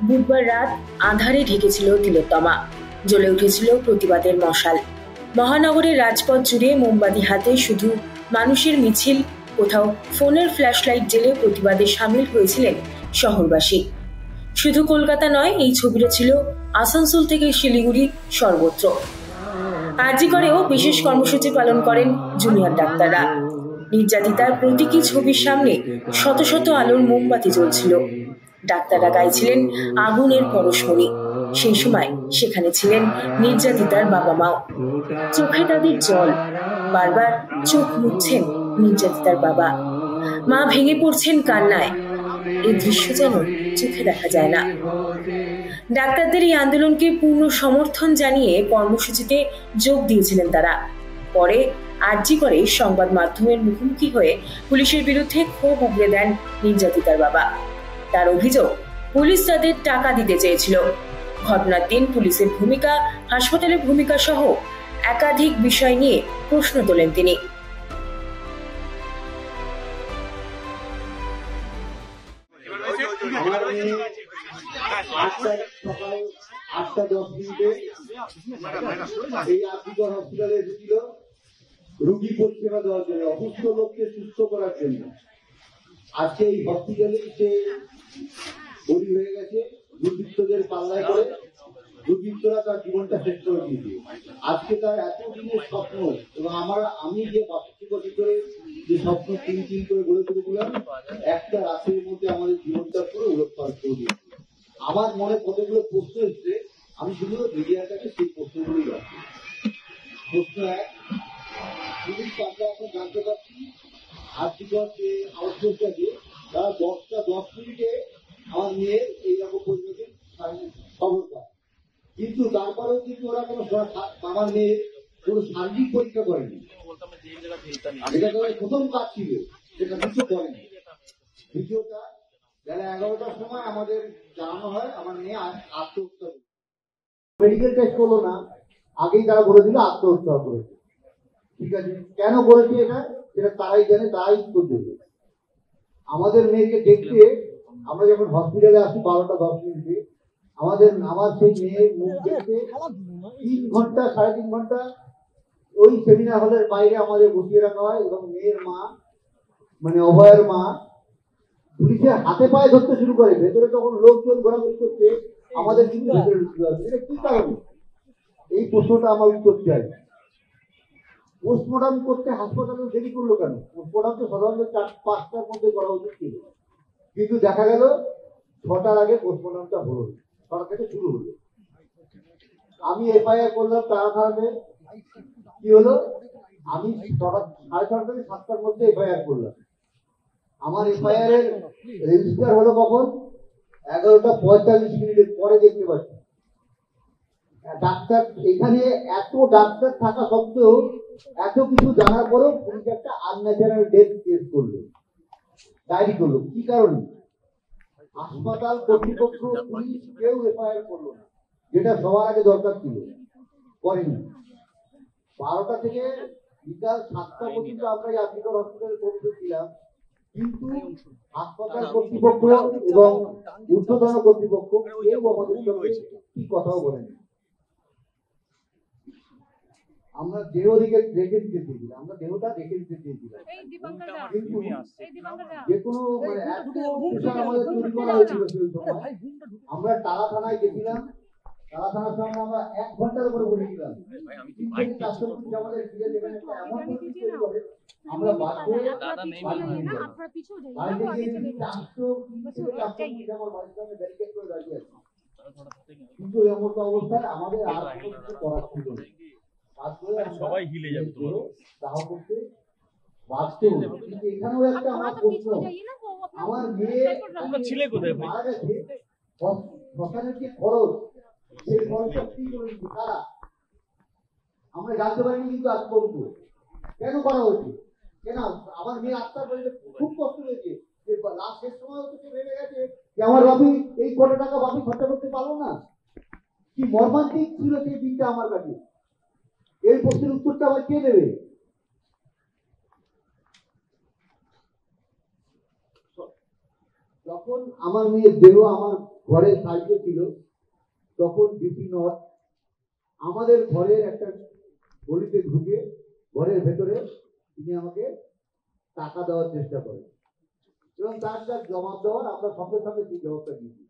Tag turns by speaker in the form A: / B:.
A: বুধবার রাত আঁধারে ঢেকেছিল তিলোত্তমা, জ্বলে উঠেছিল প্রতিবাদের মশাল। মহানগরের রাজপথ জুড়ে মোমবাতি হাতে শুধু মানুষের মিছিল, কোথাও ফোনের ফ্ল্যাশলাইট জেলে প্রতিবাদে সামিল হয়েছিলেন শহরবাসী। শুধু কলকাতা নয়, এই ছবিটা ছিল আসানসোল থেকে শিলিগুড়ি সর্বত্র। আরজি করেও বিশেষ কর্মসূচি পালন করেন জুনিয়র ডাক্তাররা। নির্যাতিতার প্রতীকী ছবির সামনে শত শত আলোর মোমবাতি জ্বলছিল। ডাক্তাররা গাইছিলেন আগুনের পরশমণি। সেই সময় সেখানে ছিলেন নির্যাতিতার বাবা মাও। চোখে তাদের জল, বারবার চোখ মুছছেন নির্যাতিতার বাবা। মা ভেঙে পড়ছেন কান্নায়। এই দৃশ্য যেন চোখে দেখা যায় না। ডাক্তারদের এই আন্দোলনকে পূর্ণ সমর্থন জানিয়ে কর্মসূচিতে যোগ দিয়েছিলেন তারা। পরে আরজি করে সংবাদ মাধ্যমের মুখোমুখি হয়ে পুলিশের বিরুদ্ধে ক্ষোভ উগরে দেন নির্যাতিতার বাবা। তার অভিযোগ, পুলিশ তাদের টাকা দিতে চেয়েছিল। ঘটনার দিন পুলিশের ভূমিকা, হাসপাতালের ভূমিকা সহ একাধিক বিষয় নিয়ে প্রশ্ন তোলেন তিনি।
B: রোগী পরিষেবা দেওয়ার জন্য, অসুস্থ লোককে সুস্থ করার জন্য আজকে এই হসপিটালে সে বলি হয়ে গেছে। দুর্বৃত্তদের পাল্লায় করে দুর্বৃত্তরা তার জীবনটা শেষ করে দিয়েছে। আজকে তার এতদিনের স্বপ্ন, এবং আমি যে ৬২ বছর ধরে যে স্বপ্ন তিন করে গড়ে তুলেছিলাম, একটা রাতের মধ্যে আমাদের জীবনটা পুরো উলটপালট করে দিয়েছে। আমার মনে কতগুলো প্রশ্ন এসছে, আমি শুধু মিডিয়ার কাছে সেই প্রশ্নগুলোই রাখছি। প্রশ্ন এক, পুলিশ আমরা এখন জানতে পারছি আর্থিকর যে আউটসোর্স আছে তারা 10 মিনিটে আমার মেয়ের এইরকম পরিণতি খবর পায়, কিন্তু তারপরেও কিন্তু ওরা কোনো আমার মেয়ের কোনো শারীরিক পরীক্ষা করেনি। এটা তাদের প্রথম কাজ ছিল, সেটা কিছু করেনি। দ্বিতীয়টা, বেলা 11টার সময় আমাদের জানানো হয় আমার মেয়ে আত্মহত্যা, মেডিকেল টেস্ট করলো না, আগেই তারা বলে দিল আত্মহত্যা করেছে। ঠিক আছে, কেন বলেছে এটা সেটা তারাই জানে, তারাই উত্তর দেবে। আমাদের মেয়েকে দেখতে আমরা যখন হসপিটালে আসি 12টা 10 মিনিটে, আমার সেই মেয়ের মুখ দেখতে 3 ঘন্টা 3.5 ঘন্টা ওই সেমিনার হলের বাইরে আমাদের বসিয়ে রাখা হয়, এবং মেয়ের মা মানে অভয়ের মা পুলিশের হাতে পায়ে ধরতে শুরু করে। ভেতরে তখন লোকজন ঘোরাঘুরি করছে, আমাদের কিন্তু ভেতরে ঢুকতে হবে। এটা কি কারণে? এই প্রশ্নটা আমার উত্তর চাই। পোস্টমর্টম করতে হাসপাতালে দেরি করলো কেন? পোস্টমর্টম তো সাধারণত 4-5টার মধ্যে করা উচিত ছিল, কিন্তু দেখা গেল 6টার আগে পোস্টমর্টমটা হলো, 6টা থেকে শুরু হলো। আমি এফআইআর করলাম তারা থানাতে। কি হলো, আমি 6:30 থেকে 7টার মধ্যে এফআইআর করলাম। আমার এফআইআর এর রেজিস্টার হলো কখন? 11:45 পরে দেখতে পাচ্ছি। ডাক্তার এখানে এত ডাক্তার থাকা সত্ত্বেও, এত কিছু জানার পরেও পুলিশ একটা আনন্যাচারাল ডেথ কেস করলো, ডায়েরি করলো। কি কারণে? হাসপাতাল কর্তৃপক্ষ, পুলিশ কেউ এফআইআর করলো না, যেটা সবার আগে দরকার ছিল, করেনি। 12টা থেকে বিকাল 7টা পর্যন্ত আমরা এই আর্থিক হসপিটালে কর্মী ছিলাম, কিন্তু হাসপাতাল কর্তৃপক্ষ এবং ঊর্ধ্বতন কর্তৃপক্ষ কেউ আমাদের সঙ্গে কি কথাও বলেনি। আমরা দেহ রেখে দিতে চেয়েছিলাম, আমরা দেহটা রেখে দিতে চেয়েছিলাম, কিন্তু যে কোনো এত প্রেশার আমাদের তৈরি করা হয়েছিল সেই সময়। আমরা টালা থানায় গেছিলাম, টালা থানার সামনে আমরা 1 ঘন্টার উপরে বসেছিলাম। আমাদের ফিরে যেখানে এমন পরিস্থিতি তৈরি করে, আমরা বাধ্য হয়ে কিন্তু এমন অবস্থায় আমাদের আর কিছু করার ছিল না। সবাই হিলে যাবে দাহ করতে বাধ্য। কিন্তু এখানেও একটা আমার প্রশ্ন, আমার মেয়ে ছেলে কোথায় মারা গেছে, শ্মশানের যে খরচ, সেই খরচটা কি করেছে তারা আমরা জানতে পারিনি, কিন্তু আজ পর্যন্ত কেন করা হয়েছে? কেন আমার মেয়ে আত্মার পরিচয় খুব কষ্ট হয়েছে, যে লাস্ট শেষ সময় হচ্ছে সে ভেবে গেছে যে আমার বাপি এই কত টাকা বাপি খরচা করতে পারলো না। কি মর্মান্তিক ছিল সেই দিনটা আমার কাছে। এই প্রশ্নের উত্তরটা আমার কে দেবে? যখন আমার মেয়ের দেহ আমার ঘরের সাহায্য ছিল, তখন ডিপি নট আমাদের ঘরের একটা গলিতে ঢুকে ঘরের ভেতরে তিনি আমাকে টাকা দেওয়ার চেষ্টা করেন এবং তার যা জবাব দেওয়ার আমরা সঙ্গে সঙ্গে সেই জবাবটা দিয়েছি।